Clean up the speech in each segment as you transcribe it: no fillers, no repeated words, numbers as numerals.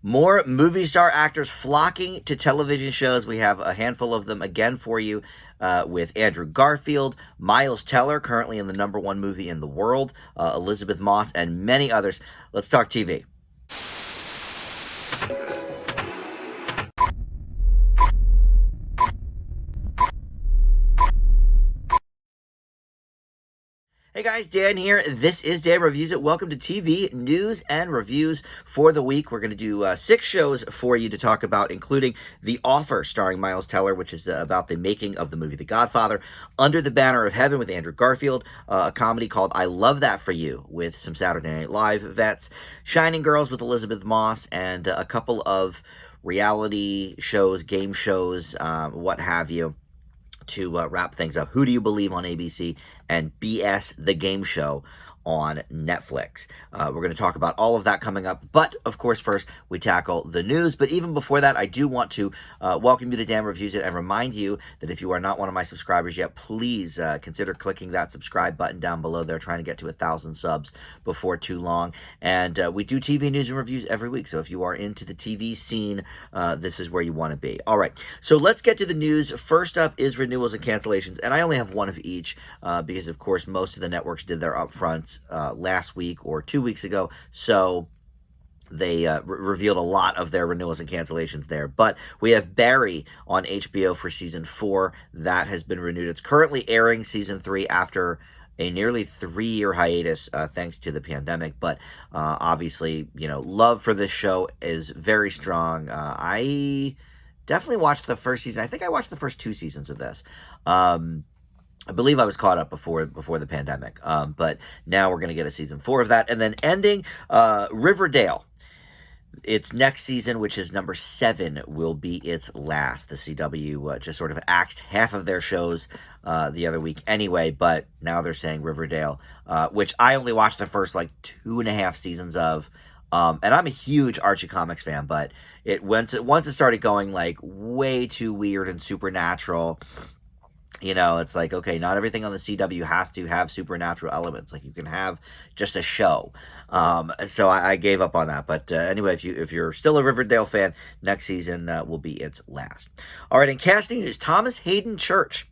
More movie star actors flocking to television shows. We have a handful of them again for you with Andrew Garfield, Miles Teller, currently in the #1 movie in the world, Elizabeth Moss, and many others. Let's talk TV. Hey guys, Dan here. This is Dan Reviews It. Welcome to TV news and reviews for the week. We're going to do 6 shows for you to talk about, including The Offer, starring Miles Teller, which is about the making of the movie The Godfather, Under the Banner of Heaven with Andrew Garfield, a comedy called I Love That For You with some Saturday Night Live vets, Shining Girls with Elizabeth Moss, and a couple of reality shows, game shows, what have you, to wrap things up. Who Do You Believe on ABC and BS The Game Show on Netflix. We're going to talk about all of that coming up, but of course first we tackle the news. But even before that, I do want to welcome you to Dan Reviews It and remind you that if you are not one of my subscribers yet, please consider clicking that subscribe button down below there. Trying to get to 1,000 subs before too long, and we do TV news and reviews every week, so if you are into the TV scene, this is where you want to be. All right, so let's get to the news. First up is renewals and cancellations, and I only have one of each because of course most of the networks did their upfronts last week or 2 weeks ago, so they revealed a lot of their renewals and cancellations there. But we have Barry on HBO for season 4. That has been renewed. It's currently airing season 3 after a nearly 3-year hiatus thanks to the pandemic. But obviously, you know, love for this show is very strong. I definitely watched the first season. I think I watched the first 2 seasons of this. I believe I was caught up before the pandemic, but now we're going to get a season 4 of that. And then ending, Riverdale. Its next season, which is number 7, will be its last. The CW just sort of axed half of their shows the other week anyway, but now they're saying Riverdale, which I only watched the first, 2.5 seasons of. And I'm a huge Archie Comics fan, but once it started going, way too weird and supernatural, you know, it's like, okay, not everything on the CW has to have supernatural elements. Like, you can have just a show. So I gave up on that. But anyway, if you're still a Riverdale fan, next season will be its last. All right, in casting news, Thomas Hayden Church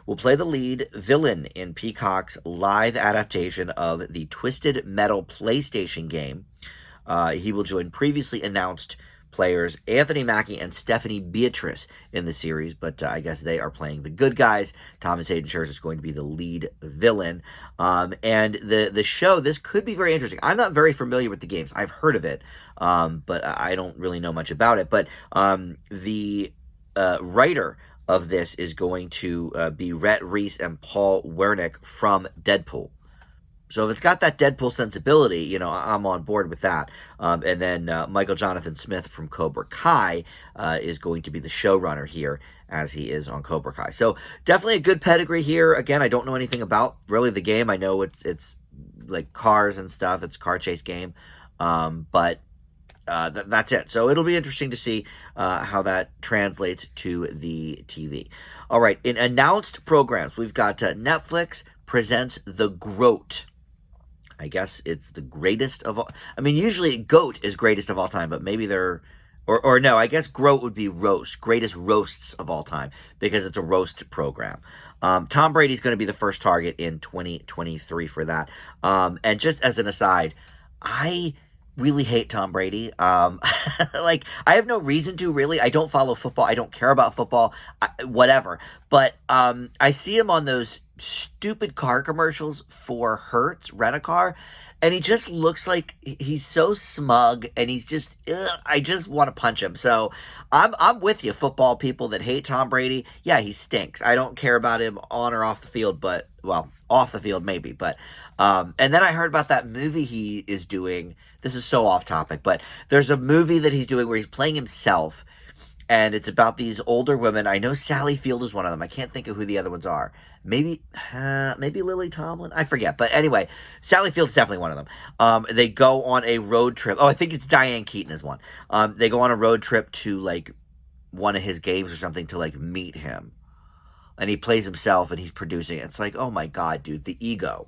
will play the lead villain in Peacock's live adaptation of the Twisted Metal PlayStation game. He will join previously announced players Anthony Mackie and Stephanie Beatrice in the series, but I guess they are playing the good guys. Thomas Hayden Church is going to be the lead villain. And the show, this could be very interesting. I'm not very familiar with the games. I've heard of it, but I don't really know much about it. But the writer of this is going to be Rhett Reese and Paul Wernick from Deadpool. So if it's got that Deadpool sensibility, you know, I'm on board with that. And then Michael Jonathan Smith from Cobra Kai is going to be the showrunner here, as he is on Cobra Kai. So definitely a good pedigree here. Again, I don't know anything about really the game. I know it's like cars and stuff. It's a car chase game. But that's it. So it'll be interesting to see how that translates to the TV. All right, in announced programs, we've got Netflix presents The Groat. I guess it's the greatest of all. I mean, usually GOAT is greatest of all time, but maybe they're, or no, I guess GROAT would be roast, greatest roasts of all time, because it's a roast program. Tom Brady's going to be the first target in 2023 for that. And just as an aside, I really hate Tom Brady. I have no reason to, really. I don't follow football. I don't care about football, whatever. But I see him on those stupid car commercials for Hertz, Rent-A-Car, and he just looks like he's so smug, and he's just, I just want to punch him. So I'm with you, football people that hate Tom Brady. Yeah, he stinks. I don't care about him on or off the field, but, well, off the field maybe. But and then I heard about that movie he is doing. This is so off topic, but there's a movie that he's doing where he's playing himself, and it's about these older women. I know Sally Field is one of them. I can't think of who the other ones are. Maybe Lily Tomlin. I forget. But anyway, Sally Field's definitely one of them. They go on a road trip. Oh, I think it's Diane Keaton is one. They go on a road trip to one of his games or something to meet him, and he plays himself and he's producing it. It's like, oh my god, dude, the ego.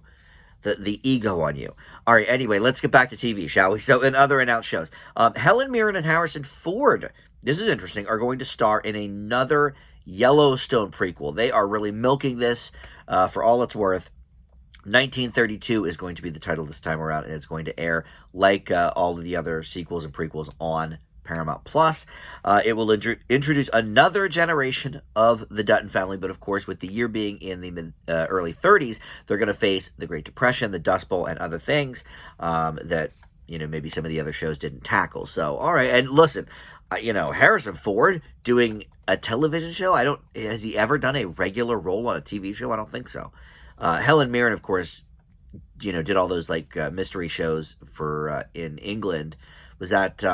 the ego on you. All right, anyway, let's get back to TV, shall we? So, in other announced shows, Helen Mirren and Harrison Ford, this is interesting, are going to star in another Yellowstone prequel. They are really milking this for all it's worth. 1932 is going to be the title this time around, and it's going to air like all of the other sequels and prequels on Paramount Plus. It will introduce another generation of the Dutton family, but of course, with the year being in the early 30s, they're going to face the Great Depression, the Dust Bowl, and other things that maybe some of the other shows didn't tackle. So, all right, and listen, Harrison Ford doing a television show. Has he ever done a regular role on a TV show? I don't think so. Helen Mirren, of course, did all those mystery shows for in England. Was that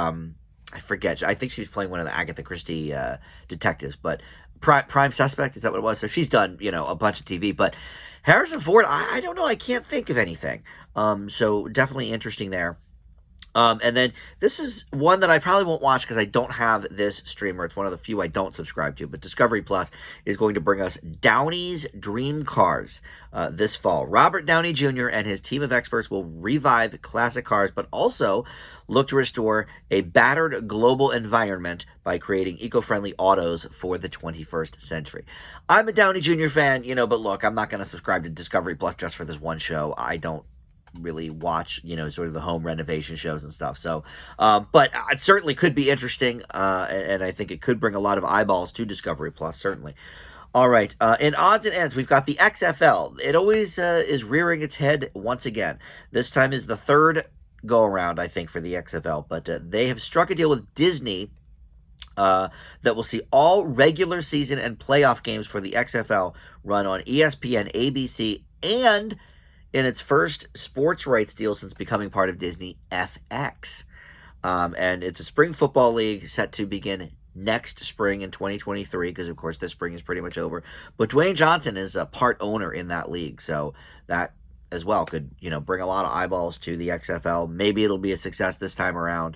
I forget? I think she was playing one of the Agatha Christie detectives. But Prime Suspect, is that what it was? So she's done a bunch of TV. But Harrison Ford, I don't know. I can't think of anything. So definitely interesting there. And then this is one that I probably won't watch because I don't have this streamer. It's one of the few I don't subscribe to. But Discovery Plus is going to bring us Downey's Dream Cars this fall. Robert Downey Jr. and his team of experts will revive classic cars, but also look to restore a battered global environment by creating eco-friendly autos for the 21st century. I'm a Downey Jr. fan, but look, I'm not going to subscribe to Discovery Plus just for this one show. I don't really watch sort of the home renovation shows and stuff, so but it certainly could be interesting, and I think it could bring a lot of eyeballs to Discovery Plus, certainly. All right, in odds and ends, we've got the XFL. It always is rearing its head once again. This time is the third go around, I think, for the XFL, but they have struck a deal with Disney that will see all regular season and playoff games for the XFL run on ESPN, ABC, and in its first sports rights deal since becoming part of Disney, FX. And it's a spring football league set to begin next spring in 2023, because, of course, this spring is pretty much over. But Dwayne Johnson is a part owner in that league, so that as well could, bring a lot of eyeballs to the XFL. Maybe it'll be a success this time around.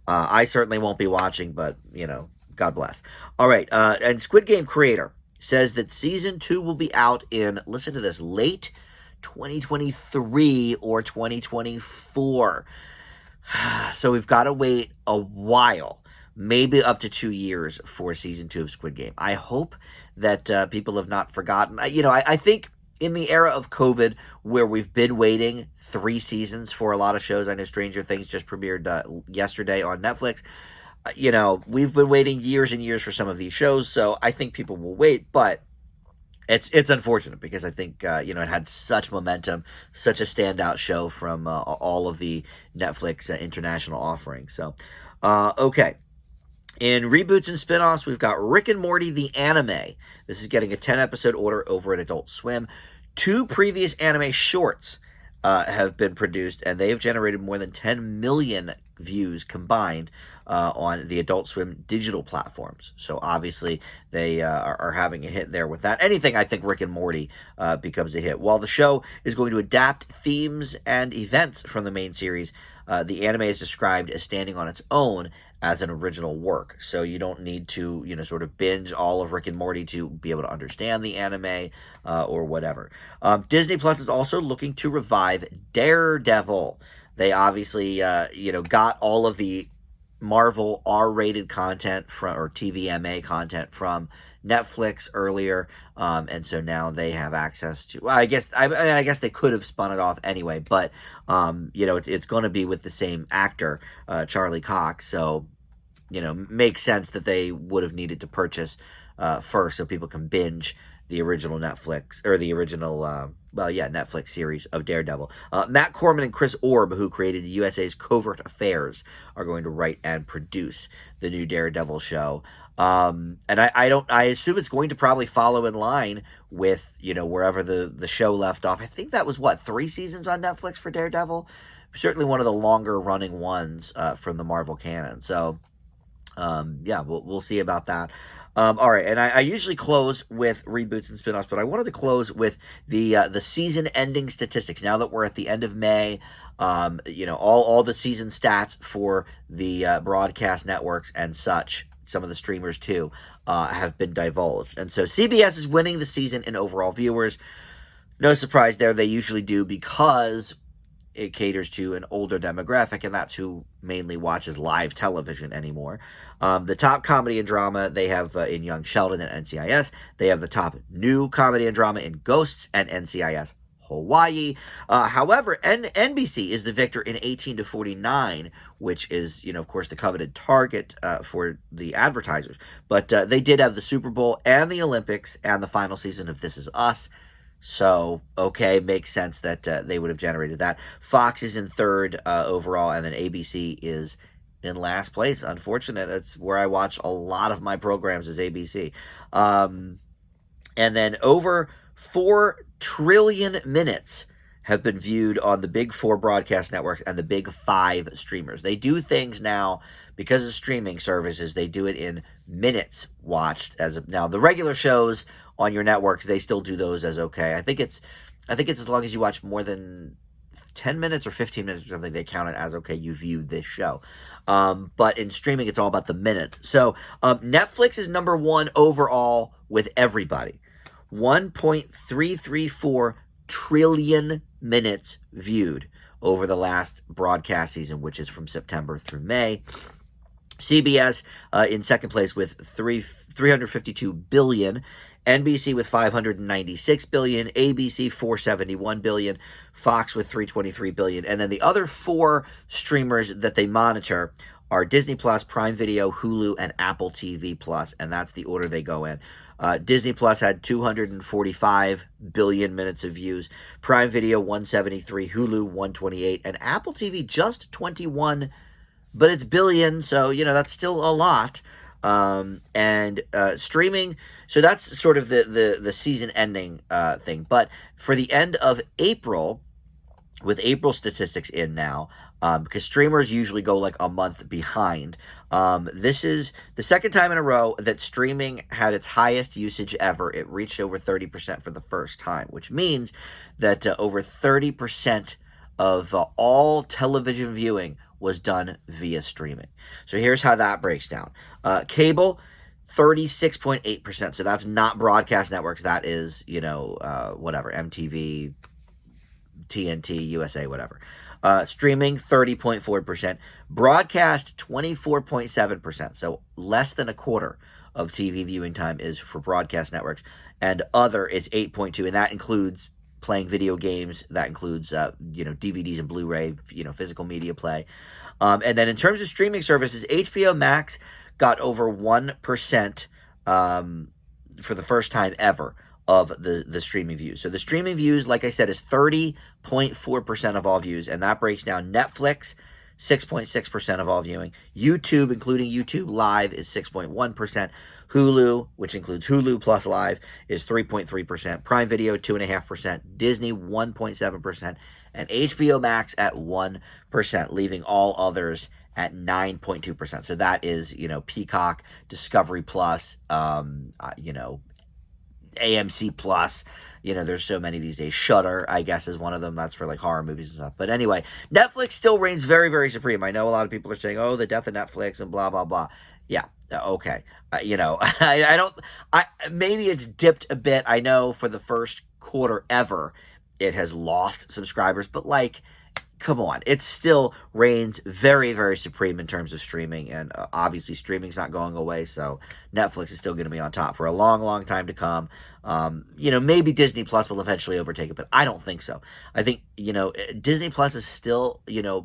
I certainly won't be watching, but, God bless. All right, and Squid Game creator says that Season 2 will be out in, listen to this, late 2023 or 2024. So we've got to wait a while, maybe up to 2 years for Season 2 of Squid Game. I hope that people have not forgotten. I think in the era of COVID, where we've been waiting 3 seasons for a lot of shows, I know Stranger Things just premiered yesterday on Netflix. We've been waiting years and years for some of these shows, so I think people will wait, but it's unfortunate because I think, it had such momentum, such a standout show from all of the Netflix international offerings. So, okay. In reboots and spinoffs, we've got Rick and Morty, the anime. This is getting a 10-episode order over at Adult Swim. 2 previous anime shorts have been produced, and they have generated more than 10 million views combined on the Adult Swim digital platforms. So obviously they are having a hit there with that. Anything, I think, Rick and Morty becomes a hit. While the show is going to adapt themes and events from the main series, the anime is described as standing on its own as an original work. So you don't need to, sort of binge all of Rick and Morty to be able to understand the anime or whatever. Disney Plus is also looking to revive Daredevil. They obviously, got all of the Marvel R-rated content or TVMA content from Netflix earlier, and so now they have access to. Well, I guess they could have spun it off anyway, but it's going to be with the same actor, Charlie Cox. So makes sense that they would have needed to purchase first, so people can binge the original Netflix, or the original, Netflix series of Daredevil. Matt Corman and Chris Orb, who created USA's Covert Affairs, are going to write and produce the new Daredevil show. And I assume it's going to probably follow in line with, wherever the show left off. I think that was, 3 seasons on Netflix for Daredevil? Certainly one of the longer running ones from the Marvel canon. So, we'll see about that. All right, and I usually close with reboots and spinoffs, but I wanted to close with the season-ending statistics. Now that we're at the end of May, all the season stats for the broadcast networks and such, some of the streamers too, have been divulged. And so CBS is winning the season in overall viewers. No surprise there. They usually do because it caters to an older demographic, and that's who mainly watches live television anymore. The top comedy and drama they have in Young Sheldon and NCIS. They have the top new comedy and drama in Ghosts and NCIS Hawaii. However, NBC is the victor in 18 to 49, which is, of course, the coveted target for the advertisers. But they did have the Super Bowl and the Olympics and the final season of This Is Us. So, okay, makes sense that they would have generated that. Fox is in third overall, and then ABC is in last place. Unfortunate. That's where I watch a lot of my programs is ABC. And then over 4 trillion minutes have been viewed on the big 4 broadcast networks and the big 5 streamers. They do things now because of streaming services. They do it in minutes watched as of now. The regular shows on your networks, they still do those as okay. I think it's as long as you watch more than 10 minutes or 15 minutes or something, they count it as okay, you viewed this show. But in streaming, it's all about the minutes. So Netflix is number 1 overall with everybody. 1.334 trillion minutes viewed over the last broadcast season, which is from September through May. CBS in second place with 352 billion. NBC with 596 billion, ABC 471 billion, Fox with 323 billion, and then the other 4 streamers that they monitor are Disney Plus, Prime Video, Hulu, and Apple TV Plus, and that's the order they go in. Disney Plus had 245 billion minutes of views, Prime Video 173, Hulu 128, and Apple TV just 21, but it's billion, so that's still a lot. And streaming, so that's sort of the season ending thing. But for the end of April, with April statistics in now, because streamers usually go like a month behind, this is the second time in a row that streaming had its highest usage ever. It reached over 30% for the first time, which means that over 30% of all television viewing was done via streaming. So here's how that breaks down. Cable, 36.8%. So that's not broadcast networks. That is, whatever, MTV, TNT, USA, whatever. Streaming, 30.4%. Broadcast, 24.7%. So less than a quarter of TV viewing time is for broadcast networks. And other is 8.2%. And that includes playing video games. That includes, DVDs and Blu-ray, physical media play. And then in terms of streaming services, HBO Max got over 1% for the first time ever of the streaming views. So the streaming views, like I said, is 30.4% of all views, and that breaks down Netflix, 6.6% of all viewing. YouTube, including YouTube Live, is 6.1%. Hulu, which includes Hulu plus Live, is 3.3%. Prime Video, 2.5%. Disney, 1.7%. And HBO Max at 1%, leaving all others at 9.2%. So that is, Peacock, Discovery Plus, AMC Plus. There's so many these days. Shudder, I guess, is one of them. That's for like horror movies and stuff. But anyway, Netflix still reigns very, very supreme. I know a lot of people are saying, oh, the death of Netflix and blah, blah, blah. Yeah, okay. Maybe it's dipped a bit. I know for the first quarter ever, it has lost subscribers, but come on, it still reigns very, very supreme in terms of streaming, and obviously streaming's not going away, so Netflix is still going to be on top for a long, long time to come. Maybe Disney Plus will eventually overtake it, but I don't think so. I think, Disney Plus is still,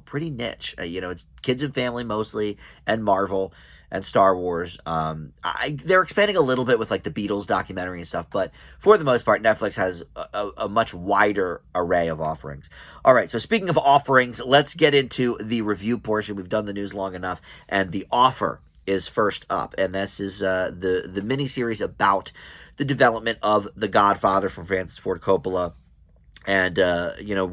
pretty niche. It's kids and family mostly, and Marvel and Star Wars. They're expanding a little bit with the Beatles documentary and stuff, but for the most part, Netflix has a much wider array of offerings. All right, so speaking of offerings, let's get into the review portion. We've done the news long enough, and The Offer is first up, and this is the miniseries about the development of The Godfather from Francis Ford Coppola, and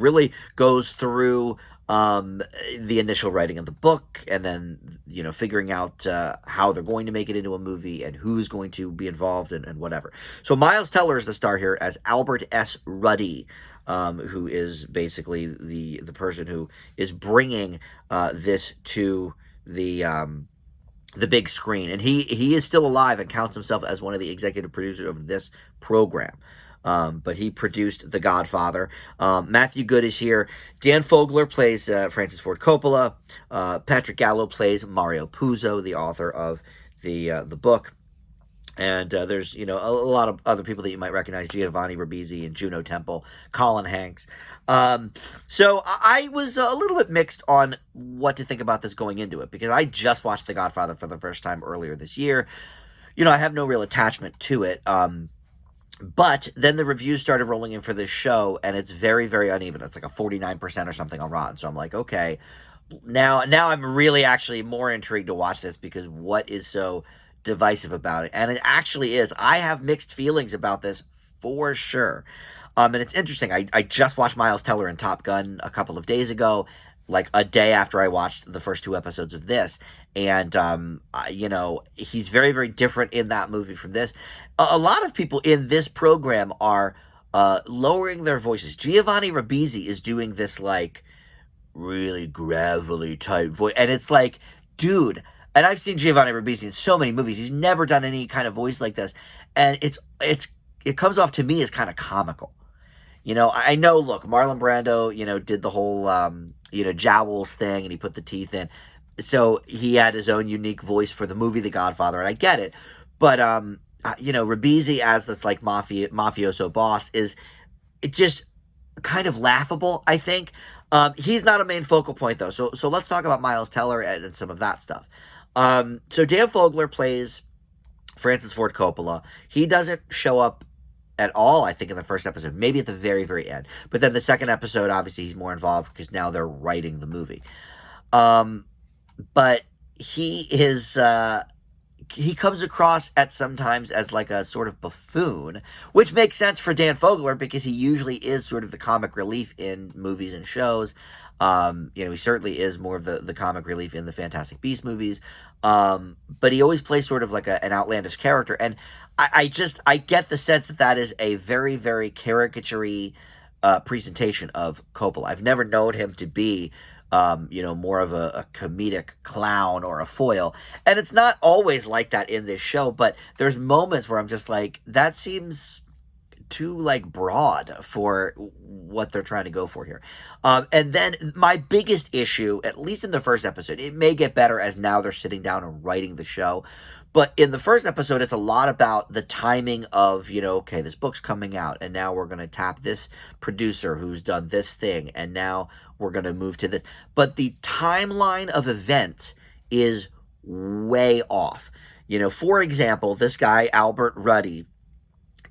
really goes through the initial writing of the book, and then figuring out how they're going to make it into a movie and who's going to be involved and whatever. So Miles Teller is the star here as Albert S. Ruddy, who is basically the person who is bringing this to the big screen, and he is still alive and counts himself as one of the executive producers of this program. but he produced The Godfather. Matthew Good is here. Dan Fogler plays Francis Ford Coppola. Patrick Gallo plays Mario Puzo, the author of the book. And there's, a lot of other people that you might recognize: Giovanni Ribisi and Juno Temple, Colin Hanks. So I was a little bit mixed on what to think about this going into it, because I just watched The Godfather for the first time earlier this year. I have no real attachment to it. But then the reviews started rolling in for this show, and it's very, very uneven. It's like a 49% or something on Rotten. So I'm like, okay, now I'm really actually more intrigued to watch this, because what is so divisive about it? And it actually is. I have mixed feelings about this for sure. And it's interesting. I just watched Miles Teller in Top Gun a couple of days ago, like a day after I watched the first 2 episodes of this. And, he's very, very different in that movie from this. A lot of people in this program are lowering their voices. Giovanni Ribisi is doing this, like, really gravelly type voice. And it's like, dude, and I've seen Giovanni Ribisi in so many movies. He's never done any kind of voice like this. And it comes off to me as kind of comical. I know, look, Marlon Brando, did the whole, jowls thing, and he put the teeth in. So he had his own unique voice for the movie The Godfather, and I get it. But, Ribisi as this, like, mafioso boss is just kind of laughable, I think. He's not a main focal point, though. So let's talk about Miles Teller and some of that stuff. So Dan Fogler plays Francis Ford Coppola. He doesn't show up at all, I think, in the first episode, maybe at the very, very end. But then the second episode, obviously, he's more involved because now they're writing the movie. But he is, he comes across at sometimes as like a sort of buffoon, which makes sense for Dan Fogler, because he usually is sort of the comic relief in movies and shows. He certainly is more of the comic relief in the Fantastic Beasts movies. But he always plays sort of like an outlandish character. And I get the sense that is a very, very caricature-y presentation of Coppola. I've never known him to be, more of a comedic clown or a foil. And it's not always like that in this show, but there's moments where I'm just like, that seems too, like, broad for what they're trying to go for here. And then my biggest issue, at least in the first episode, it may get better as now they're sitting down and writing the show, but in the first episode, it's a lot about the timing of, okay, this book's coming out, and now we're going to tap this producer who's done this thing, and now we're going to move to this. But the timeline of events is way off. For example, this guy, Albert Ruddy,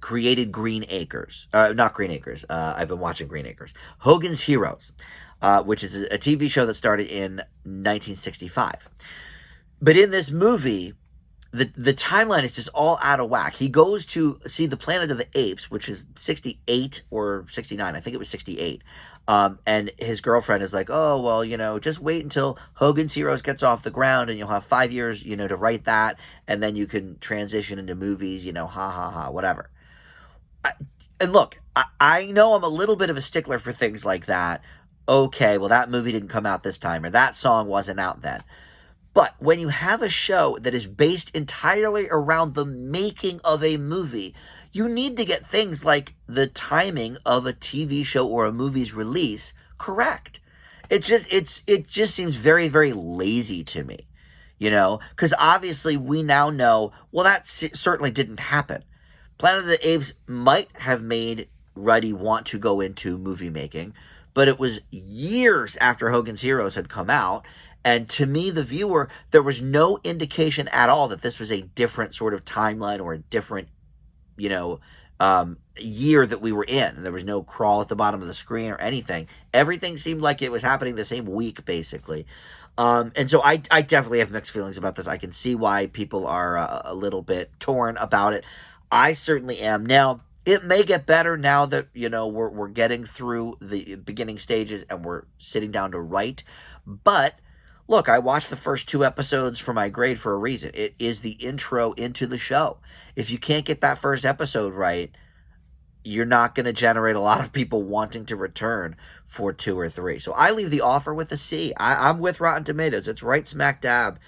created Green Acres. Not Green Acres. I've been watching Green Acres. Hogan's Heroes, which is a TV show that started in 1965. But in this movie, the timeline is just all out of whack. He goes to see the Planet of the Apes, which is 68 or 69. I think it was 68. And his girlfriend is like, oh, well, just wait until Hogan's Heroes gets off the ground, and you'll have 5 years, to write that, and then you can transition into movies, ha, ha, ha, whatever. And look, I know I'm a little bit of a stickler for things like that. Okay, well, that movie didn't come out this time, or that song wasn't out then. But when you have a show that is based entirely around the making of a movie, you need to get things like the timing of a TV show or a movie's release correct. It just seems very, very lazy to me, because obviously we now know, well, that certainly didn't happen. Planet of the Apes might have made Ruddy want to go into movie making, but it was years after Hogan's Heroes had come out. And to me, the viewer, there was no indication at all that this was a different sort of timeline or a different, year that we were in. There was no crawl at the bottom of the screen or anything. Everything seemed like it was happening the same week, basically. And so I definitely have mixed feelings about this. I can see why people are a little bit torn about it. I certainly am. Now, it may get better now that, we're getting through the beginning stages and we're sitting down to write. But look, I watched the first 2 episodes for my grade for a reason. It is the intro into the show. If you can't get that first episode right, you're not going to generate a lot of people wanting to return for 2 or 3. So I leave The Offer with a C. I'm with Rotten Tomatoes. It's right smack dab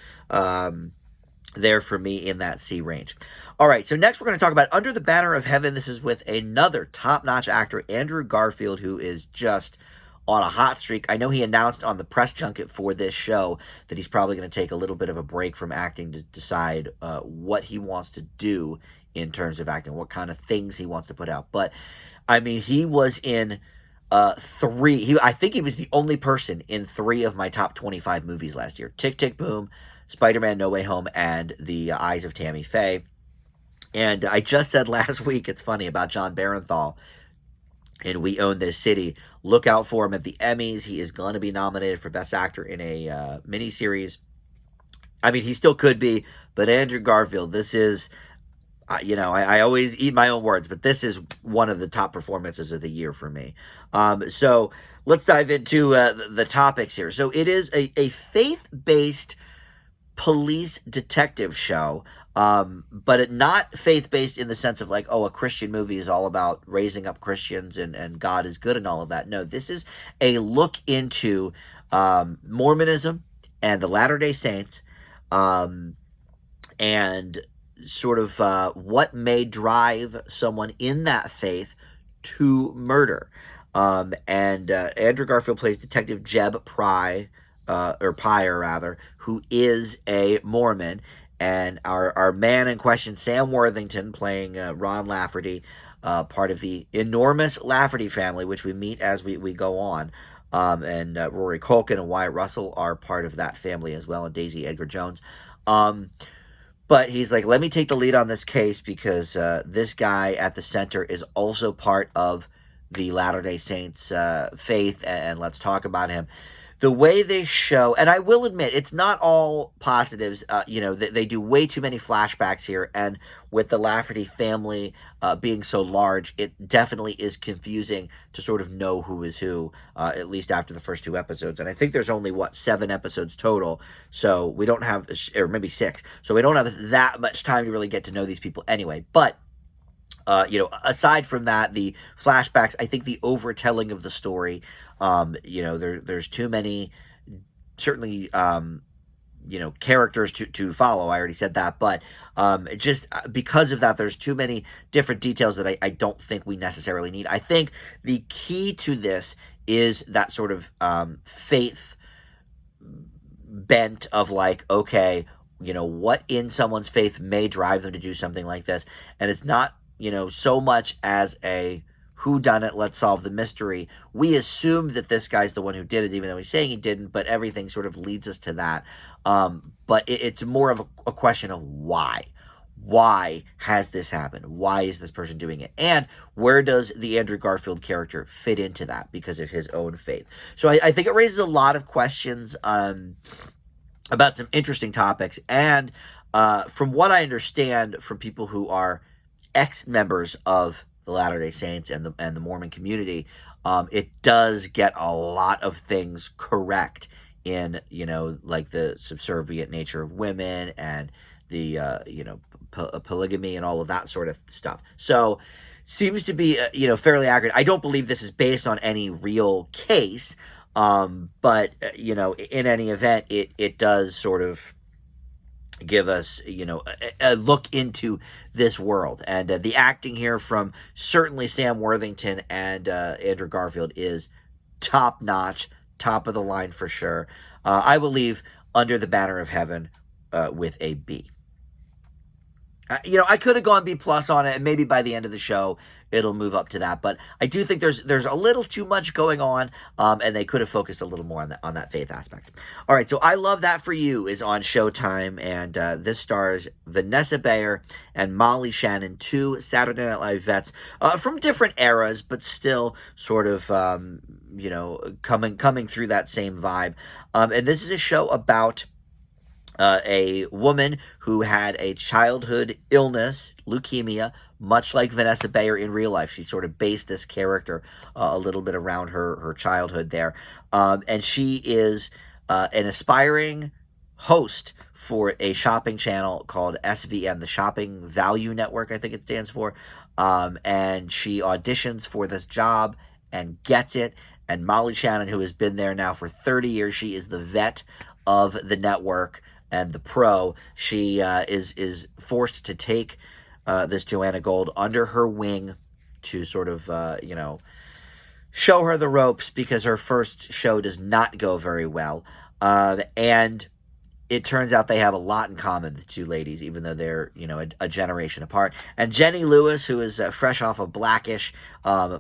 there for me in that C range. All right, so next we're going to talk about Under the Banner of Heaven. This is with another top-notch actor, Andrew Garfield, who is just on a hot streak. I know he announced on the press junket for this show that he's probably going to take a little bit of a break from acting to decide what he wants to do in terms of acting, what kind of things he wants to put out. But, I mean, he was in three. I think he was the only person in 3 of my top 25 movies last year. Tick, Tick, Boom, Spider-Man No Way Home, and The Eyes of Tammy Faye. And I just said last week, it's funny, about John Barenthal in We Own This City. Look out for him at the Emmys. He is going to be nominated for Best Actor in a miniseries. I mean, he still could be, but Andrew Garfield, this is, I always eat my own words, but this is one of the top performances of the year for me. So let's dive into the topics here. So it is a faith-based police detective show, but not faith-based in the sense of like, oh, a Christian movie is all about raising up Christians and God is good and all of that. No, this is a look into Mormonism and the Latter-day Saints, and sort of what may drive someone in that faith to murder. And Andrew Garfield plays Detective Jeb Pryor, who is a Mormon, and our man in question, Sam Worthington, playing Ron Lafferty, part of the enormous Lafferty family, which we meet as we go on, and Rory Culkin and Wyatt Russell are part of that family as well, and Daisy Edgar Jones. But he's like, let me take the lead on this case because this guy at the center is also part of the Latter-day Saints faith, and let's talk about him. The way they show, and I will admit, it's not all positives. They do way too many flashbacks here, and with the Lafferty family being so large, it definitely is confusing to sort of know who is who, at least after the first 2 episodes. And I think there's only, 7 episodes total, so we don't have, or maybe 6, so we don't have that much time to really get to know these people anyway. But aside from that, the flashbacks, I think the overtelling of the story, there's too many, certainly, characters to follow. I already said that, but just because of that, there's too many different details that I don't think we necessarily need. I think the key to this is that sort of faith bent of like, okay, what in someone's faith may drive them to do something like this, and it's not so much as a whodunit, let's solve the mystery. We assume that this guy's the one who did it, even though he's saying he didn't, but everything sort of leads us to that. But it's more of a question of why. Why has this happened? Why is this person doing it? And where does the Andrew Garfield character fit into that because of his own faith? So I think it raises a lot of questions about some interesting topics. And from what I understand from people who are ex-members of the Latter-day Saints and the Mormon community, it does get a lot of things correct in, like the subservient nature of women and the, polygamy and all of that sort of stuff. So seems to be, fairly accurate. I don't believe this is based on any real case, but, in any event, it does sort of give us, a look into this world. And the acting here from certainly Sam Worthington and Andrew Garfield is top-notch, top of the line for sure. I will leave Under the Banner of Heaven with a B. I could have gone B+ on it, and maybe by the end of the show it'll move up to that. But I do think there's a little too much going on, and they could have focused a little more on that faith aspect. All right, so I Love That For You is on Showtime, and this stars Vanessa Bayer and Molly Shannon, 2 Saturday Night Live vets from different eras, but still sort of coming through that same vibe. And this is a show about a woman who had a childhood illness, leukemia, much like Vanessa Bayer in real life. She sort of based this character a little bit around her childhood there. And she is an aspiring host for a shopping channel called SVN, the Shopping Value Network, I think it stands for. And she auditions for this job and gets it. And Molly Shannon, who has been there now for 30 years, she is the vet of the network. and the pro, she is forced to take this Joanna Gold under her wing to sort of show her the ropes, because her first show does not go very well, and it turns out they have a lot in common, the two ladies, even though they're, a generation apart. And Jenny Lewis, who is fresh off of Blackish,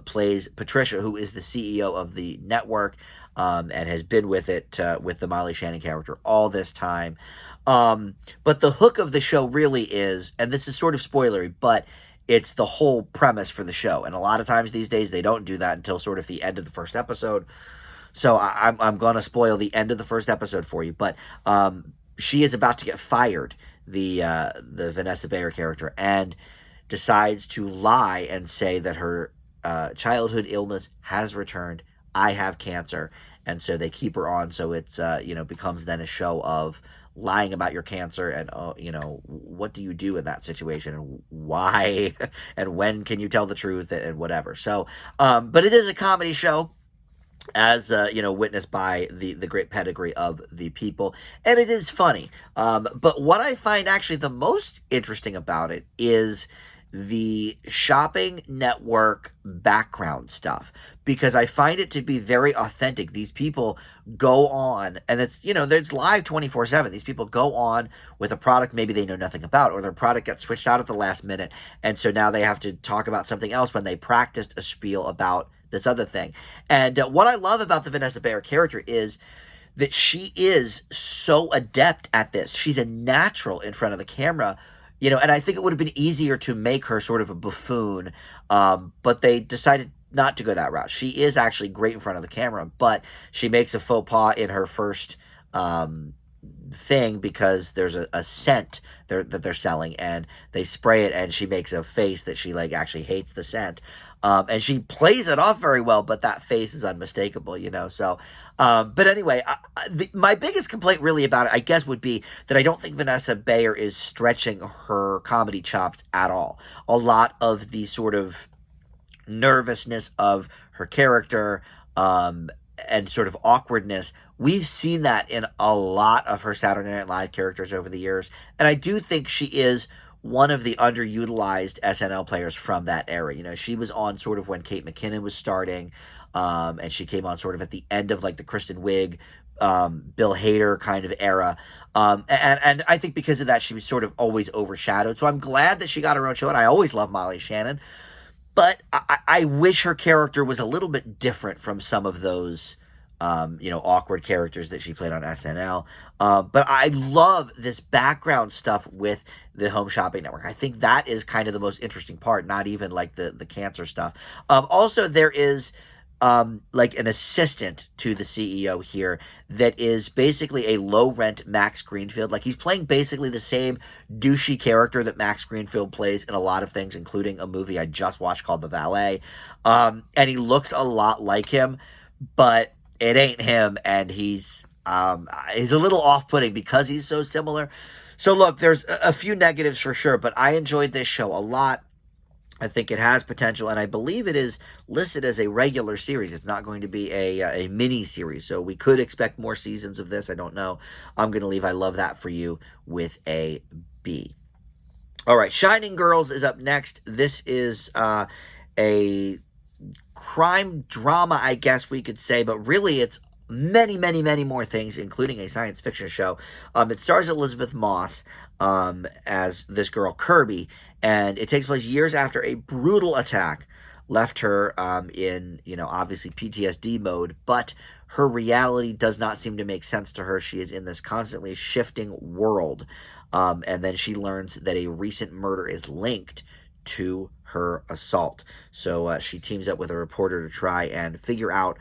plays Patricia, who is the CEO of the network, and has been with it, with the Molly Shannon character all this time. But the hook of the show really is, and this is sort of spoilery, but it's the whole premise for the show. And a lot of times these days they don't do that until sort of the end of the first episode. So I'm going to spoil the end of the first episode for you. But she is about to get fired, the Vanessa Bayer character, and decides to lie and say that her childhood illness has returned. I have cancer. And so they keep her on. So it's, becomes then a show of lying about your cancer and, what do you do in that situation and why and when can you tell the truth and whatever. So, but it is a comedy show, as witnessed by the great pedigree of the people, and it is funny. But what I find actually the most interesting about it is the shopping network background stuff, because I find it to be very authentic. These people go on, and there's live 24/7. These people go on with a product maybe they know nothing about, or their product got switched out at the last minute, and so now they have to talk about something else when they practiced a spiel about this other thing. And what I love about the Vanessa Bayer character is that she is so adept at this. She's a natural in front of the camera, and I think it would have been easier to make her sort of a buffoon, but they decided not to go that route. She is actually great in front of the camera, but she makes a faux pas in her first thing, because there's a scent that they're selling, and they spray it, and she makes a face that she actually hates the scent. And she plays it off very well, but that face is unmistakable, so, but anyway, my biggest complaint really about it, I guess, would be that I don't think Vanessa Bayer is stretching her comedy chops at all. A lot of the sort of nervousness of her character, and sort of awkwardness, we've seen that in a lot of her Saturday Night Live characters over the years, and I do think she is one of the underutilized SNL players from that era. She was on sort of when Kate McKinnon was starting, and she came on sort of at the end of the Kristen Wiig, Bill Hader kind of era. And I think because of that, she was sort of always overshadowed. So I'm glad that she got her own show, and I always love Molly Shannon. But I wish her character was a little bit different from some of those, awkward characters that she played on SNL. But I love this background stuff with the Home Shopping Network. I think that is kind of the most interesting part, not even the cancer stuff. Also, there is an assistant to the CEO here that is basically a low-rent Max Greenfield. He's playing basically the same douchey character that Max Greenfield plays in a lot of things, including a movie I just watched called The Valet. And he looks a lot like him, but it ain't him, and he's a little off-putting because he's so similar. So look, there's a few negatives for sure, but I enjoyed this show a lot. I think it has potential, and I believe it is listed as a regular series. It's not going to be a mini series, so we could expect more seasons of this. I don't know. I'm going to leave I Love That for You with a B. All right, Shining Girls is up next. This is a crime drama, I guess we could say, but really it's many, many, many more things, including a science fiction show. It stars Elizabeth Moss as this girl, Kirby, and it takes place years after a brutal attack left her in, obviously PTSD mode, but her reality does not seem to make sense to her. She is in this constantly shifting world, and then she learns that a recent murder is linked to her assault. So she teams up with a reporter to try and figure out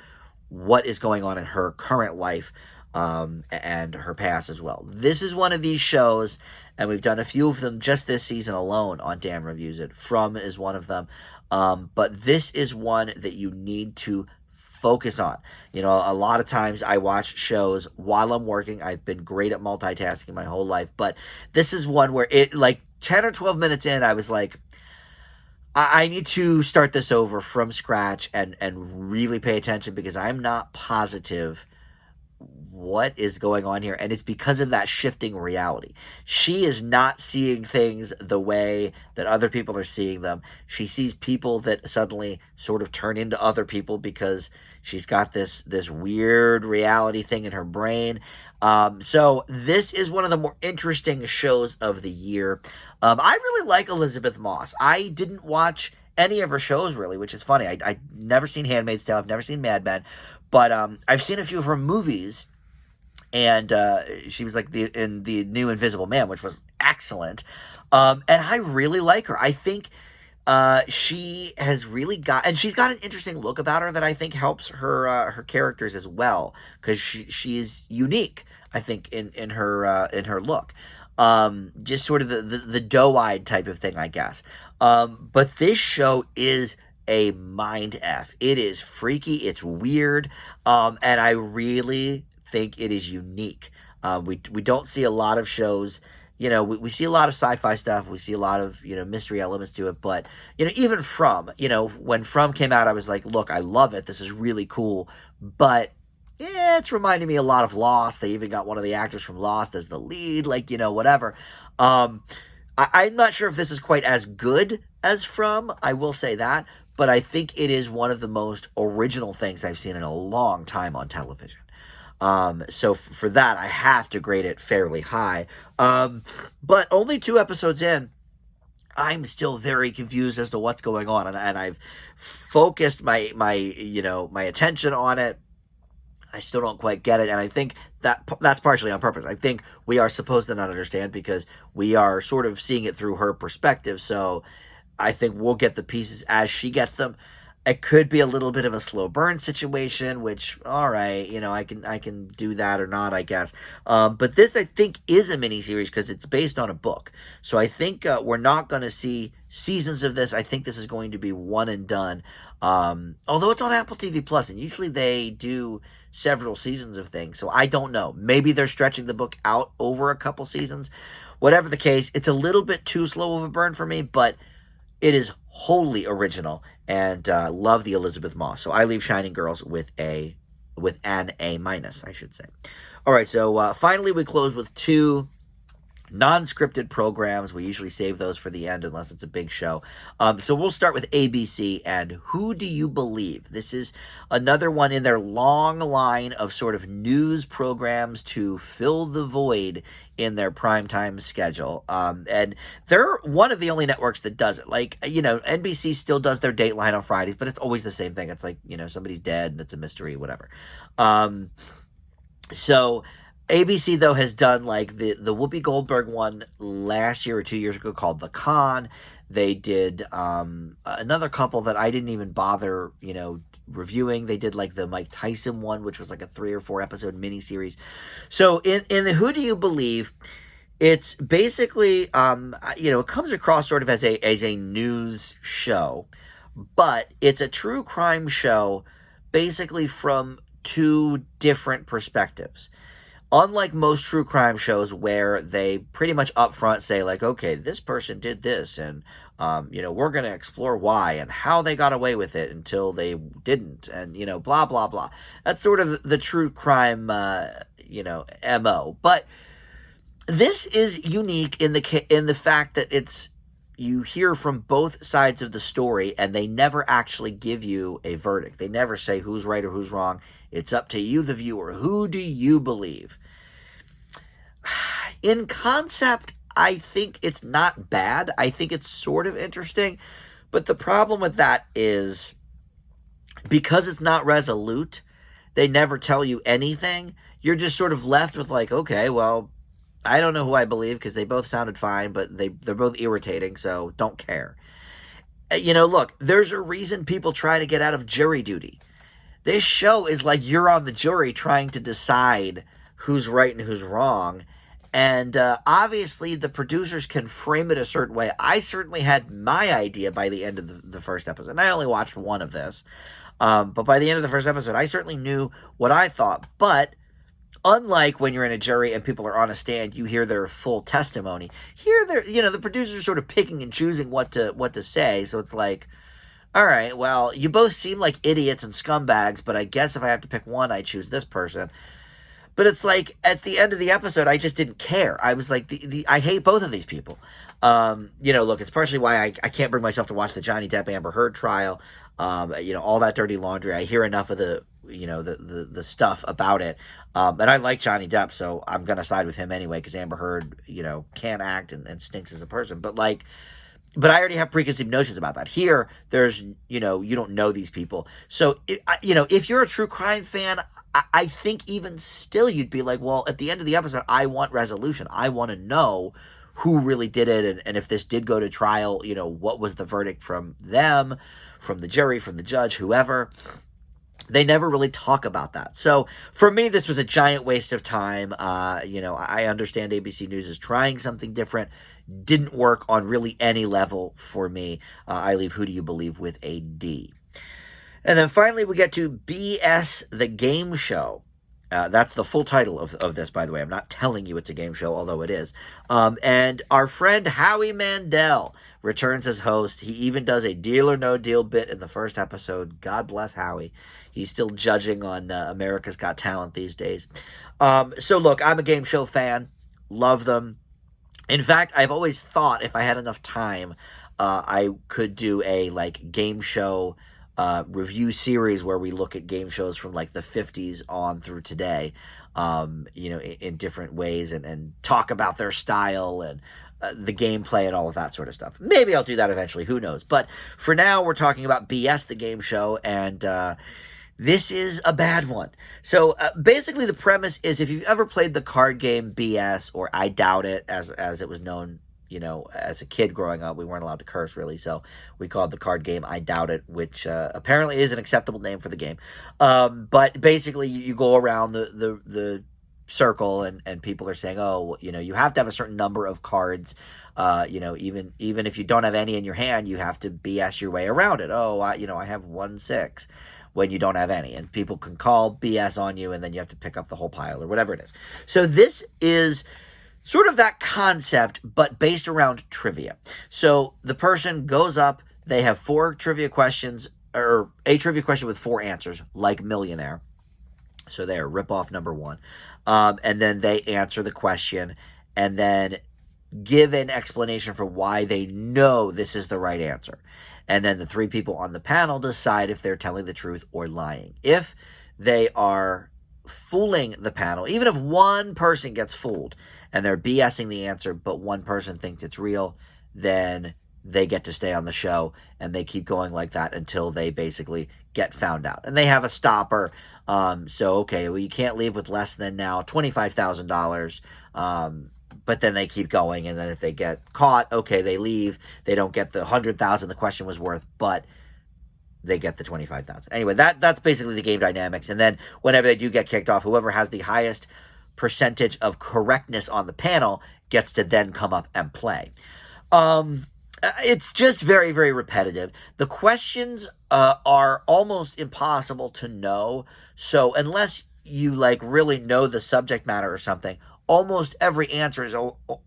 what is going on in her current life, and her past as well. This is one of these shows, and we've done a few of them just this season alone on Dan Reviews It. From is one of them. But this is one that you need to focus on. A lot of times I watch shows while I'm working. I've been great at multitasking my whole life, but this is one where 10 or 12 minutes in, I was like, I need to start this over from scratch and really pay attention, because I'm not positive what is going on here? And it's because of that shifting reality. She is not seeing things the way that other people are seeing them. She sees people that suddenly sort of turn into other people because she's got this weird reality thing in her brain. So this is one of the more interesting shows of the year. I really like Elizabeth Moss. I didn't watch any of her shows really, which is funny. I've never seen Handmaid's Tale. I've never seen Mad Men, but I've seen a few of her movies, and she was like in the new Invisible Man, which was excellent. And I really like her. I think she has really got, and she's got an interesting look about her that I think helps her characters as well, because she is unique. I think in her look, just sort of the doe-eyed type of thing, I guess. But this show is a mind F. It is freaky. It's weird. And I really think it is unique. We don't see a lot of shows. We see a lot of sci-fi stuff. We see a lot of, mystery elements to it. But, even when From came out, I was like, look, I love it. This is really cool. But yeah, it's reminding me a lot of Lost. They even got one of the actors from Lost as the lead, whatever. I'm not sure if this is quite as good as From, I will say that, but I think it is one of the most original things I've seen in a long time on television. So for that, I have to grade it fairly high. But only 2 episodes in, I'm still very confused as to what's going on, and I've focused my attention on it. I still don't quite get it, and I think that's partially on purpose. I think we are supposed to not understand because we are sort of seeing it through her perspective, so I think we'll get the pieces as she gets them. It could be a little bit of a slow burn situation, which, all right, I can do that or not, I guess. But this, I think, is a miniseries because it's based on a book. So I think we're not going to see seasons of this. I think this is going to be one and done. Although it's on Apple TV Plus, and usually they do several seasons of things. So I don't know. Maybe they're stretching the book out over a couple seasons. Whatever the case, it's a little bit too slow of a burn for me, but it is wholly original, and love the Elizabeth Moss. So I leave Shining Girls with an A-, I should say. All right, so finally we close with 2 non-scripted programs. We usually save those for the end unless it's a big show. So we'll start with ABC and Who Do You Believe? This is another one in their long line of sort of news programs to fill the void in their primetime schedule. And they're one of the only networks that does it. Like, NBC still does their Dateline on Fridays, but it's always the same thing. It's like, somebody's dead and it's a mystery, whatever. So ABC, though, has done like the Whoopi Goldberg one last year or 2 years ago called The Con. They did another couple that I didn't even bother, reviewing. They did like the Mike Tyson one, which was like a 3 or 4 episode miniseries. So in the Who Do You Believe, it's basically, it comes across sort of as a news show, but it's a true crime show basically from 2 different perspectives. Unlike most true crime shows where they pretty much upfront say like, okay, this person did this and, we're going to explore why and how they got away with it until they didn't and, blah, blah, blah. That's sort of the true crime, MO. But this is unique in the fact that you hear from both sides of the story and they never actually give you a verdict. They never say who's right or who's wrong. It's up to you, the viewer. Who do you believe? In concept, I think it's not bad. I think it's sort of interesting. But the problem with that is because it's not resolute, they never tell you anything. You're just sort of left with like, okay, well, I don't know who I believe because they both sounded fine, but they're both irritating, so don't care. Look, there's a reason people try to get out of jury duty. This show is like you're on the jury trying to decide who's right and who's wrong. And obviously the producers can frame it a certain way. I certainly had my idea by the end of the first episode. And I only watched one of this. But by the end of the first episode, I certainly knew what I thought. But unlike when you're in a jury and people are on a stand, you hear their full testimony. Here, the producers are sort of picking and choosing what to say. So it's like, all right, well, you both seem like idiots and scumbags, but I guess if I have to pick one, I choose this person. But it's like at the end of the episode, I just didn't care. I was like, I hate both of these people. Look, it's partially why I can't bring myself to watch the Johnny Depp Amber Heard trial. All that dirty laundry. I hear enough of the stuff about it. And I like Johnny Depp, so I'm gonna side with him anyway because Amber Heard, can't act and stinks as a person. But I already have preconceived notions about that. Here, there's, you don't know these people. So, if you're a true crime fan, I think even still you'd be like, well, at the end of the episode, I want resolution. I want to know who really did it. And if this did go to trial, what was the verdict from them, from the jury, from the judge, whoever. They never really talk about that. So for me, this was a giant waste of time. I understand ABC News is trying something different. Didn't work on really any level for me. I leave Who Do You Believe with a D. And then finally, we get to BS the Game Show. That's the full title of this, by the way. I'm not telling you it's a game show, although it is. And our friend Howie Mandel returns as host. He even does a Deal or No Deal bit in the first episode. God bless Howie. He's still judging on America's Got Talent these days. So look, I'm a game show fan. Love them. In fact, I've always thought if I had enough time, I could do a game show review series where we look at game shows from the 50s on through today, in different ways and talk about their style and the gameplay and all of that sort of stuff. Maybe I'll do that eventually. Who knows? But for now, we're talking about BS the Game Show, and this is a bad one. So basically the premise is if you've ever played the card game BS, or I Doubt It, as it was known, as a kid growing up, we weren't allowed to curse really. So we called the card game I Doubt It, which apparently is an acceptable name for the game. But basically you go around the circle and people are saying, oh, you have to have a certain number of cards. Even if you don't have any in your hand, you have to BS your way around it. Oh, I have 1-6. When you don't have any, and people can call BS on you, and then you have to pick up the whole pile or whatever it is. So this is sort of that concept, but based around trivia. So the person goes up, they have 4 trivia questions, or a trivia question with 4 answers, like Millionaire. So they are rip-off number 1. And then they answer the question, and then give an explanation for why they know this is the right answer. And then the 3 people on the panel decide if they're telling the truth or lying. If they are fooling the panel, even if one person gets fooled and they're BSing the answer, but one person thinks it's real, then they get to stay on the show, and they keep going like that until they basically get found out. And they have a stopper. Okay, well, you can't leave with less than now $25,000. But then they keep going, and then if they get caught, okay, they leave. They don't get the $100,000 the question was worth, but they get the $25,000. Anyway, that's basically the game dynamics. And then whenever they do get kicked off, whoever has the highest percentage of correctness on the panel gets to then come up and play. It's just very, very repetitive. The questions are almost impossible to know. So unless you really know the subject matter or something, almost every answer is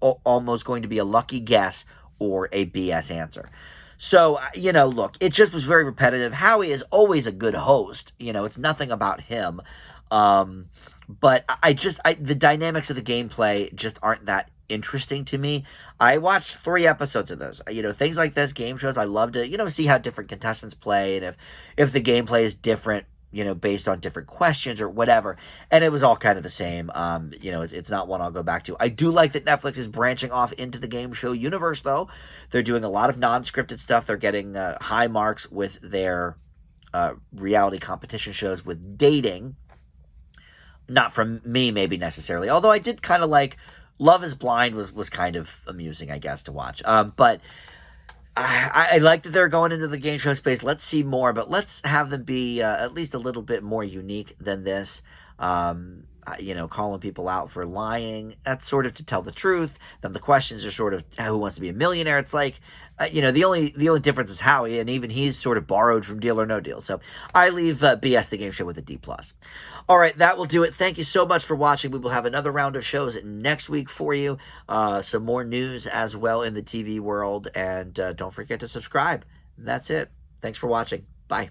almost going to be a lucky guess or a BS answer. So, look, it just was very repetitive. Howie is always a good host. It's nothing about him. But the dynamics of the gameplay just aren't that interesting to me. I watched 3 episodes of this. Things like this, game shows, I love to, see how different contestants play, and if the gameplay is different, based on different questions or whatever. And it was all kind of the same. It's not one I'll go back to. I do like that Netflix is branching off into the game show universe, though. They're doing a lot of non-scripted stuff. They're getting high marks with their reality competition shows with dating. Not from me, maybe necessarily. Although I did kind of like Love is Blind was kind of amusing, I guess, to watch. But I like that they're going into the game show space. Let's see more, but let's have them be at least a little bit more unique than this. Calling people out for lying, that's sort of to tell the truth. Then the questions are sort of who wants to be a millionaire. It's like, the only difference is Howie, and even he's sort of borrowed from Deal or No Deal. So I leave BS the Game Show with a D+. All right, that will do it. Thank you so much for watching. We will have another round of shows next week for you. Some more news as well in the TV world. And don't forget to subscribe. That's it. Thanks for watching. Bye.